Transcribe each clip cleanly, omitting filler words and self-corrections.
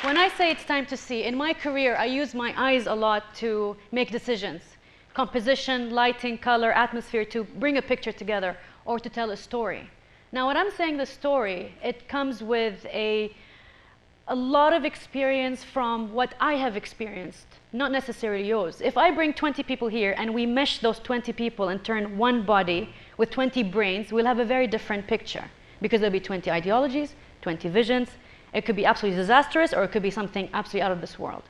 When I say it's time to see, in my career, I use my eyes a lot to make decisions. Composition, lighting, color, atmosphere, to bring a picture together or to tell a story. Now, when I'm saying the story, it comes with a lot of experience from what I have experienced, not necessarily yours. If I bring 20 people here and we mesh those 20 people and turn one body with 20 brains, we'll have a very different picture because there'll be 20 ideologies, 20 visions. It could be absolutely disastrous or it could be something absolutely out of this world.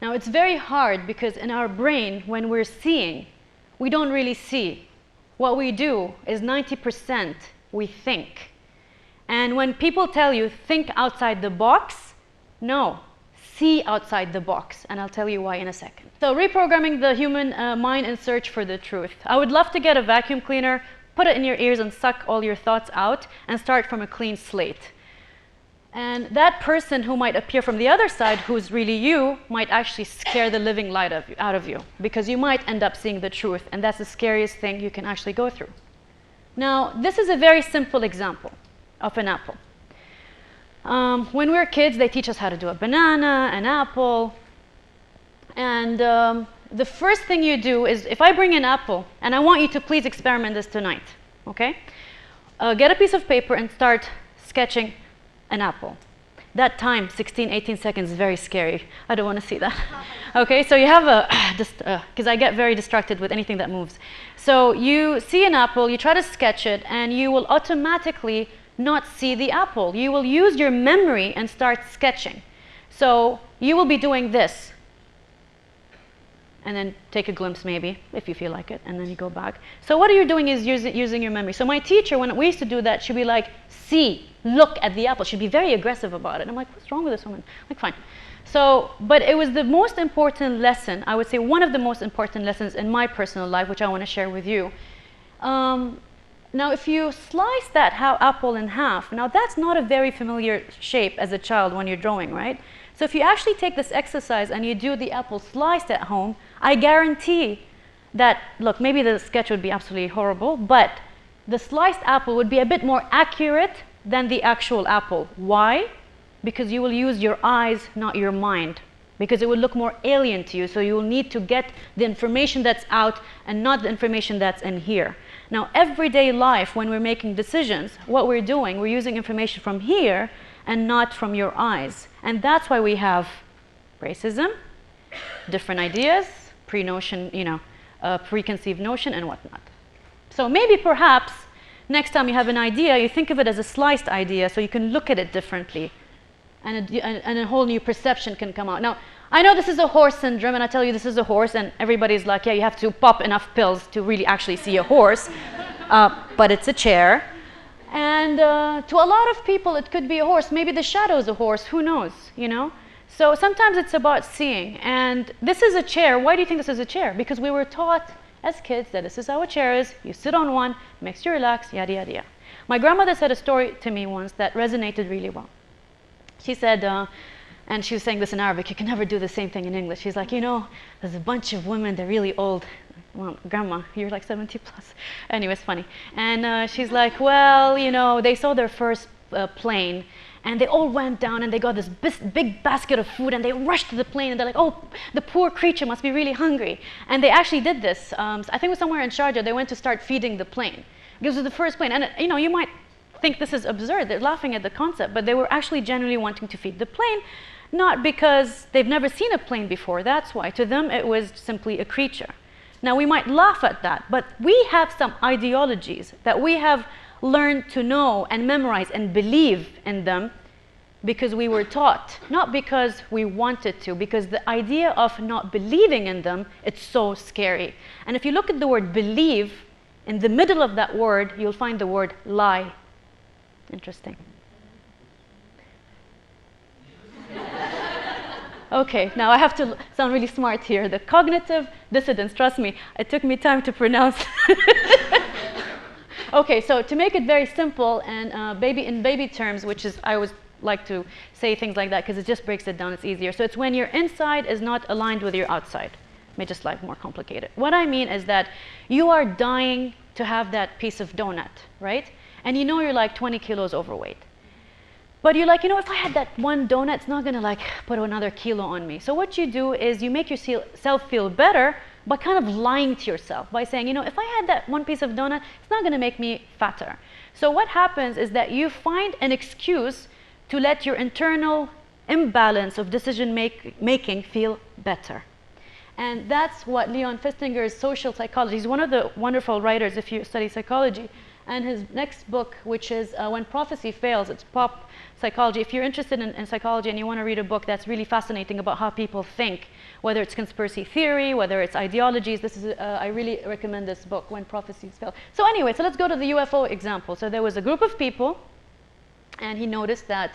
Now, it's very hard because in our brain, when we're seeing, we don't really see. What we do is 90% we think. And when people tell you, think outside the box, no, see outside the box. And I'll tell you why in a second. So reprogramming the human mind in search for the truth. I would love to get a vacuum cleaner, put it in your ears and suck all your thoughts out and start from a clean slate. And that person who might appear from the other side, who's really you, might actually scare the living light out of you because you might end up seeing the truth, and that's the scariest thing you can actually go through. Now, this is a very simple example of an apple. When we were kids, they teach us how to do a banana, an apple, and the first thing you do is, if I bring an apple, and I want you to please experiment this tonight, okay? Get a piece of paper and start sketching an apple. That time, 16, 18 seconds, is very scary. I don't want to see that. Okay, so you have because I get very distracted with anything that moves. So you see an apple, you try to sketch it, and you will automatically not see the apple. You will use your memory and start sketching. So you will be doing this, and then take a glimpse maybe, if you feel like it, and then you go back. So what you're doing is using your memory. So my teacher, when we used to do that, she'd be like, see, look at the apple. She'd be very aggressive about it. I'm like, what's wrong with this woman? I'm like, fine. So, but it was the most important lesson, I would say one of the most important lessons in my personal life, which I want to share with you. Now, if you slice that apple in half, now that's not a very familiar shape as a child when you're drawing, right? So if you actually take this exercise and you do the apple sliced at home, I guarantee that, look, maybe the sketch would be absolutely horrible, but the sliced apple would be a bit more accurate than the actual apple. Why? Because you will use your eyes, not your mind. Because it will look more alien to you, so you will need to get the information that's out and not the information that's in here. Now, everyday life, when we're making decisions, what we're doing, we're using information from here and not from your eyes. And that's why we have racism, different ideas, preconceived notion, and whatnot. So maybe perhaps next time you have an idea, you think of it as a sliced idea so you can look at it differently and a whole new perception can come out. Now, I know this is a horse syndrome, and I tell you this is a horse, and everybody's like, yeah, you have to pop enough pills to really actually see a horse, but it's a chair. And to a lot of people, it could be a horse. Maybe the shadow is a horse, who knows, you know? So sometimes it's about seeing. And this is a chair. Why do you think this is a chair? Because we were taught as kids that this is how a chair is. You sit on one, makes you relax, yada, yada, yada. My grandmother said a story to me once that resonated really well. She said, and she was saying this in Arabic, you can never do the same thing in English. She's like, you know, there's a bunch of women, they're really old. Well, grandma, you're like 70 plus. Anyway, it's funny. And she's like, well, you know, they saw their first plane, and they all went down and they got this big basket of food, and they rushed to the plane, and they're like, oh, the poor creature must be really hungry. And they actually did this. I think it was somewhere in Sharjah. They went to start feeding the plane. This was the first plane. And, you know, you might think this is absurd. They're laughing at the concept, but they were actually genuinely wanting to feed the plane, not because they've never seen a plane before. That's why. To them, it was simply a creature. Now, we might laugh at that, but we have some ideologies that we have learned to know and memorize and believe in them because we were taught, not because we wanted to, because the idea of not believing in them, it's so scary. And if you look at the word believe, in the middle of that word, you'll find the word lie. Interesting. Okay, now I have to sound really smart here. The cognitive dissonance, trust me, it took me time to pronounce. Okay, so to make it very simple and in baby terms, which is, I always like to say things like that because it just breaks it down, it's easier. So it's when your inside is not aligned with your outside. Made just life more complicated. What I mean is that you are dying to have that piece of donut, right? And you know you're like 20 kilos overweight. But you're like, if I had that one donut, it's not going to like put another kilo on me. So what you do is you make yourself feel better by kind of lying to yourself, by saying, if I had that one piece of donut, it's not going to make me fatter. So what happens is that you find an excuse to let your internal imbalance of decision making feel better. And that's what Leon Fistinger's social psychology, he's one of the wonderful writers if you study psychology. And his next book, which is When Prophecy Fails, it's pop psychology. If you're interested in psychology and you want to read a book that's really fascinating about how people think, whether it's conspiracy theory, whether it's ideologies, I really recommend this book, When Prophecies Fail. So anyway, so let's go to the UFO example. So there was a group of people, and he noticed that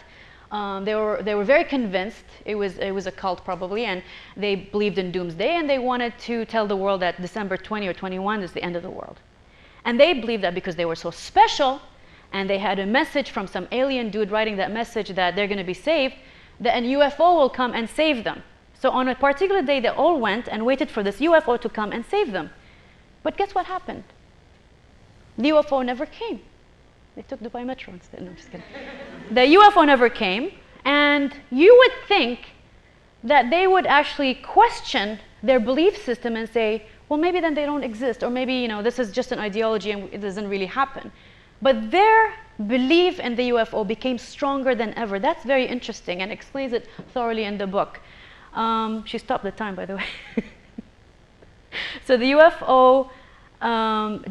they were very convinced, it was a cult probably, and they believed in doomsday, and they wanted to tell the world that December 20 or 21 is the end of the world. And they believed that because they were so special, and they had a message from some alien dude writing that message that they're going to be saved, that a UFO will come and save them. So on a particular day, they all went and waited for this UFO to come and save them. But guess what happened? The UFO never came. They took Dubai Metro instead. No, I'm just kidding. The UFO never came, and you would think that they would actually question their belief system and say, well, maybe then they don't exist, or maybe, this is just an ideology and it doesn't really happen. But their belief in the UFO became stronger than ever. That's very interesting and explains it thoroughly in the book. She stopped the time, by the way. So the UFO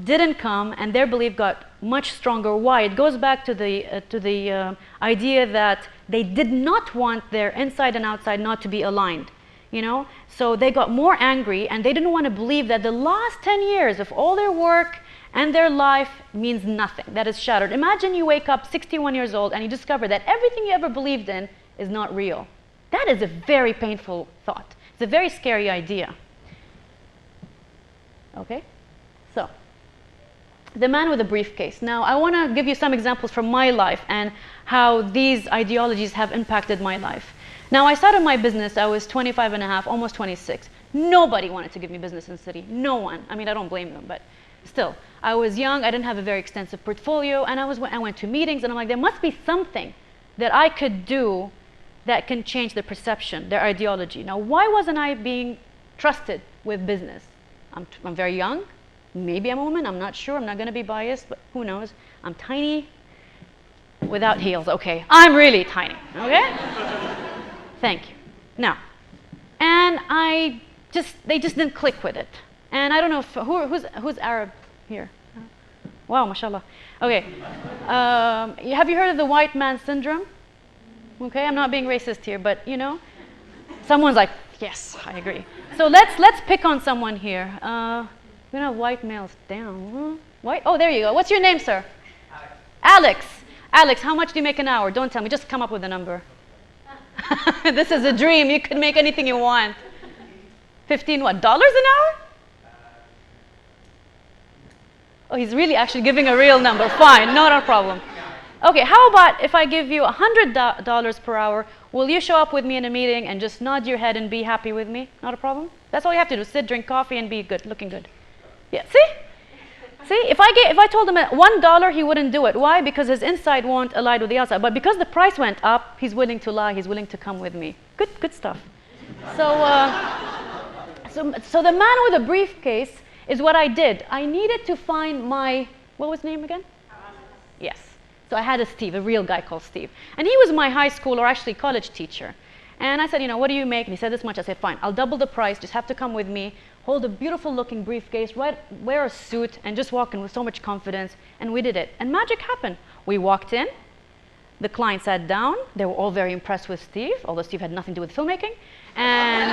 didn't come, and their belief got much stronger. Why? It goes back to the idea that they did not want their inside and outside not to be aligned. So they got more angry, and they didn't want to believe that the last 10 years of all their work and their life means nothing, that is shattered. Imagine you wake up 61 years old and you discover that everything you ever believed in is not real. That is a very painful thought. It's a very scary idea. Okay? So, the man with the briefcase. Now, I want to give you some examples from my life and how these ideologies have impacted my life. Now, I started my business, I was 25 and a half, almost 26. Nobody wanted to give me business in the city. No one. I mean, I don't blame them, but still. I was young, I didn't have a very extensive portfolio, and I went to meetings, and I'm like, there must be something that I could do that can change their perception, their ideology. Now, why wasn't I being trusted with business? I'm very young. Maybe I'm a woman, I'm not sure. I'm not going to be biased, but who knows? I'm tiny without heels. Okay, I'm really tiny. Okay? Thank you. Now, and they just didn't click with it. And I don't know who's Arab here. Wow, mashallah. Okay. Have you heard of the white man syndrome? Okay, I'm not being racist here, but someone's like, yes, I agree. So let's pick on someone here. We don't have white males. Damn. White? Oh, there you go. What's your name, sir? Alex. Alex, how much do you make an hour? Don't tell me. Just come up with a number. This is a dream. You can make anything you want. 15 what? Dollars an hour? Oh, he's really actually giving a real number. Fine, not a problem. Okay, how about if I give you $100 per hour, will you show up with me in a meeting and just nod your head and be happy with me? Not a problem? That's all you have to do, sit, drink coffee, and be good, looking good. Yeah, see? See, if I told him at $1, he wouldn't do it. Why? Because his inside won't align with the outside. But because the price went up, he's willing to lie, he's willing to come with me. Good stuff. So the man with a briefcase is what I did. I needed to find what was his name again? Yes. So I had a Steve, a real guy called Steve. And he was my high school, or actually college teacher. And I said, what do you make? And he said this much. I said, fine, I'll double the price, just have to come with me, hold a beautiful looking briefcase, wear a suit, and just walk in with so much confidence. And we did it. And magic happened. We walked in, the client sat down, they were all very impressed with Steve, although Steve had nothing to do with filmmaking. And,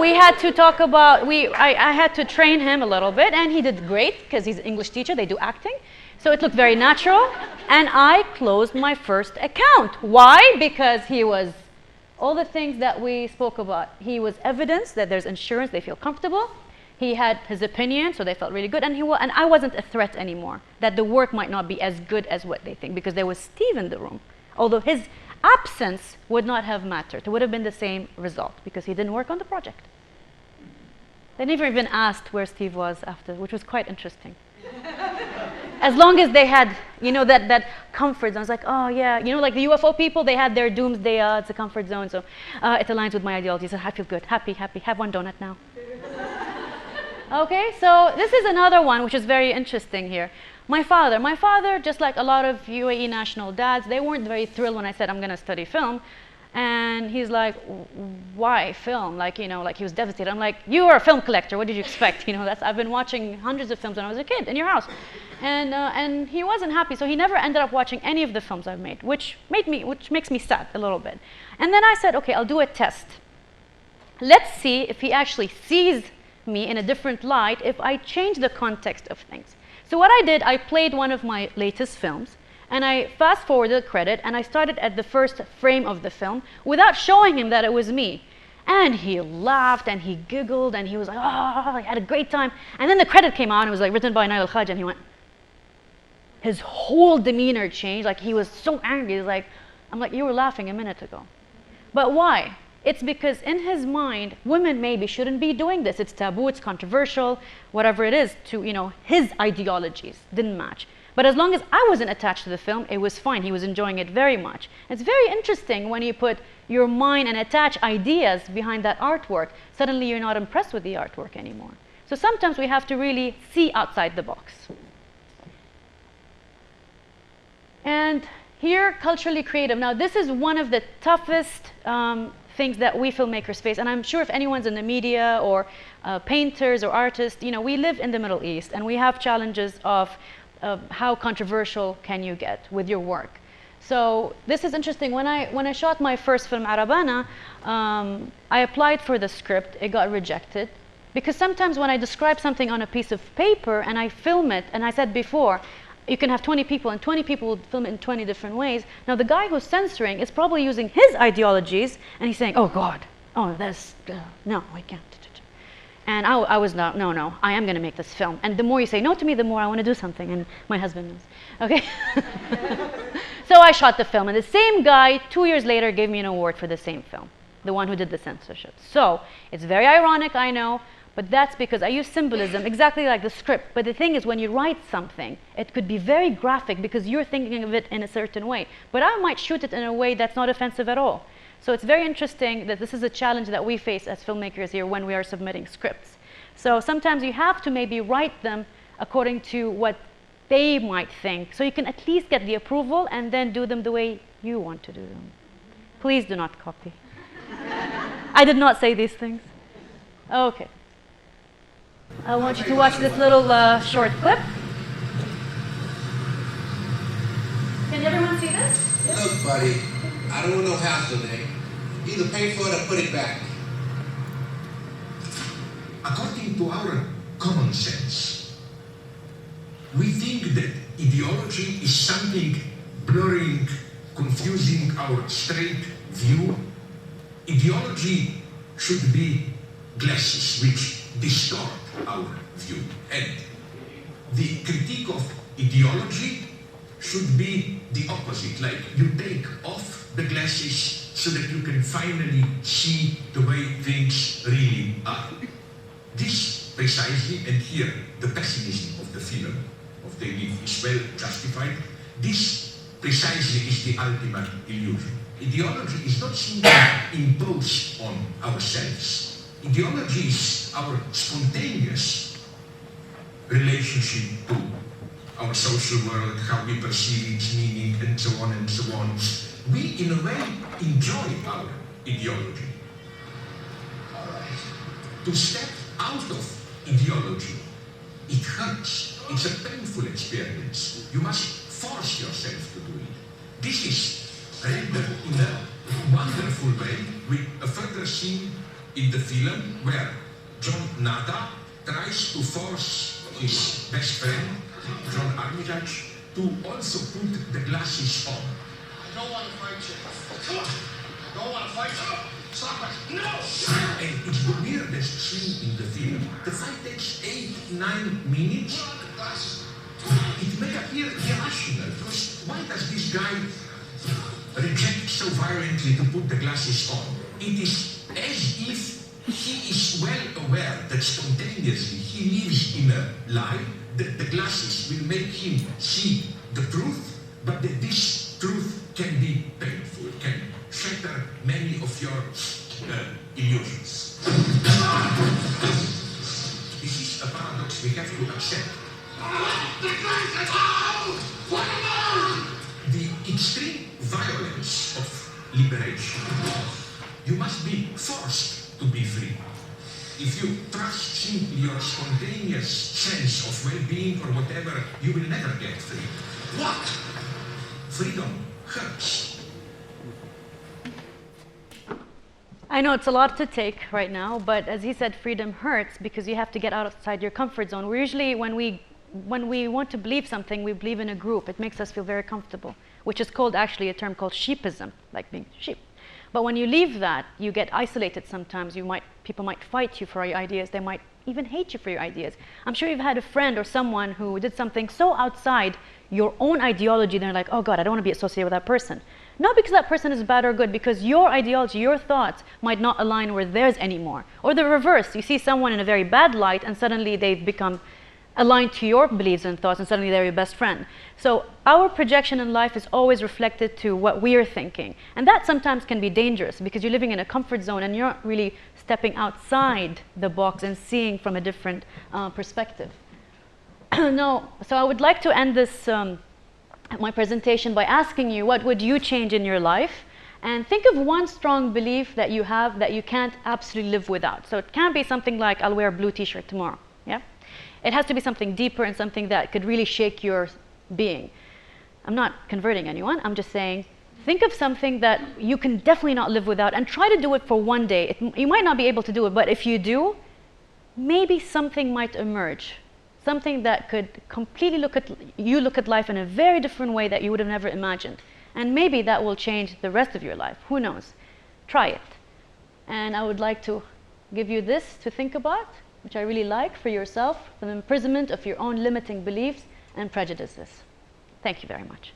we had to talk about, I had to train him a little bit, and he did great, because he's an English teacher, they do acting. So it looked very natural, and I closed my first account. Why? Because he was all the things that we spoke about. He was evidence that there's insurance, they feel comfortable. He had his opinion, so they felt really good, and I wasn't a threat anymore, that the work might not be as good as what they think, because there was Steve in the room. Although his absence would not have mattered. It would have been the same result, because he didn't work on the project. They never even asked where Steve was after, which was quite interesting. As long as they had, you know, that comfort zone. I was like, oh yeah, you know, like the UFO people, they had their doomsday, it's a comfort zone, so it aligns with my ideologies. So I feel good, happy, have one donut now. Okay, so this is another one which is very interesting here. My father, just like a lot of UAE national dads, they weren't very thrilled when I said I'm going to study film. And he's like, why film? Like, you know, like he was devastated. I'm like, you are a film collector. What did you expect? You know, I've been watching hundreds of films when I was a kid in your house. And he wasn't happy. So he never ended up watching any of the films I've made, which makes me sad a little bit. And then I said, okay, I'll do a test. Let's see if he actually sees me in a different light if I change the context of things. So what I did, I played one of my latest films. And I fast forwarded the credit and I started at the first frame of the film without showing him that it was me. And he laughed and he giggled and he was like, oh, I had a great time. And then the credit came out and it was like written by Nayla AlKhaja, and he went, his whole demeanor changed. Like he was so angry. He was like, I'm like, you were laughing a minute ago. But why? It's because in his mind, women maybe shouldn't be doing this. It's taboo, it's controversial, whatever it is, to, you know, his ideologies didn't match. But as long as I wasn't attached to the film, it was fine. He was enjoying it very much. It's very interesting when you put your mind and attach ideas behind that artwork. Suddenly you're not impressed with the artwork anymore. So sometimes we have to really see outside the box. And here, culturally creative. Now this is one of the toughest things that we filmmakers face. And I'm sure if anyone's in the media or painters or artists, you know, we live in the Middle East and we have challenges of how controversial can you get with your work. So this is interesting. When I shot my first film, Arabana, I applied for the script. It got rejected. Because sometimes when I describe something on a piece of paper and I film it, and I said before, you can have 20 people and 20 people will film it in 20 different ways. Now the guy who's censoring is probably using his ideologies and he's saying, oh God, oh that's, no, we can't. And I was no, I am going to make this film. And the more you say no to me, the more I want to do something. And my husband knows. Okay? So I shot the film. And the same guy, 2 years later, gave me an award for the same film. The one who did the censorship. So it's very ironic, I know. But that's because I use symbolism exactly like the script. But the thing is, when you write something, it could be very graphic because you're thinking of it in a certain way. But I might shoot it in a way that's not offensive at all. So it's very interesting that this is a challenge that we face as filmmakers here when we are submitting scripts. So sometimes you have to maybe write them according to what they might think. So you can at least get the approval and then do them the way you want to do them. Please do not copy. I did not say these things. Okay. I want you to watch this little short clip. Can everyone see this? Yes? Look, buddy, I don't want no house today. Either pay for it or put it back. According to our common sense, we think that ideology is something blurring, confusing our straight view. Ideology should be glasses which distort our view. And the critique of ideology should be the opposite, like you take off the glasses so that you can finally see the way things really are. This precisely, and here the pessimism of the film, of the elite, is well justified. This precisely is the ultimate illusion. Ideology is not simply imposed on ourselves. Ideology is our spontaneous relationship to our social world, how we perceive its meaning, and so on and so on. We, in a way, enjoy our ideology. All right. To step out of ideology, it hurts. It's a painful experience. You must force yourself to do it. This is rendered in a wonderful way with a further scene in the film where John Nada tries to force his best friend, John Armitage, to also put the glasses on. I don't want to fight you. Come on. I don't want to fight you. Stop it. No! And it's the weirdest scene in the film. The fight takes 8-9 minutes. It may appear irrational, because why does this guy reject so violently to put the glasses on? It is as if he is well aware that spontaneously he lives in a lie, the glasses will make him see the truth, but that this truth can be painful, can shatter many of your illusions. This is a paradox we have to accept. The extreme violence of liberation. You must be forced to be free. If you trust simply your spontaneous sense of well-being or whatever, you will never get free. What? Freedom hurts. I know it's a lot to take right now, but as he said, freedom hurts because you have to get outside your comfort zone. We're usually, when we want to believe something, we believe in a group. It makes us feel very comfortable, which is called actually a term called sheepism, like being sheep. But when you leave that, you get isolated sometimes. People might fight you for your ideas. They might even hate you for your ideas. I'm sure you've had a friend or someone who did something so outside your own ideology, they're like, oh God, I don't want to be associated with that person. Not because that person is bad or good, because your ideology, your thoughts might not align with theirs anymore. Or the reverse, you see someone in a very bad light and suddenly they've become aligned to your beliefs and thoughts and suddenly they're your best friend. So our projection in life is always reflected to what we are thinking. And that sometimes can be dangerous because you're living in a comfort zone and you're not really stepping outside the box and seeing from a different perspective. No, so I would like to end this my presentation by asking you, what would you change in your life? And think of one strong belief that you have that you can't absolutely live without. So it can't be something like, I'll wear a blue t-shirt tomorrow. Yeah? It has to be something deeper and something that could really shake your being. I'm not converting anyone. I'm just saying, think of something that you can definitely not live without and try to do it for one day. You might not be able to do it, but if you do, maybe something might emerge. Something that could completely look at life in a very different way that you would have never imagined. And maybe that will change the rest of your life. Who knows? Try it. And I would like to give you this to think about, which I really like for yourself, the imprisonment of your own limiting beliefs and prejudices. Thank you very much.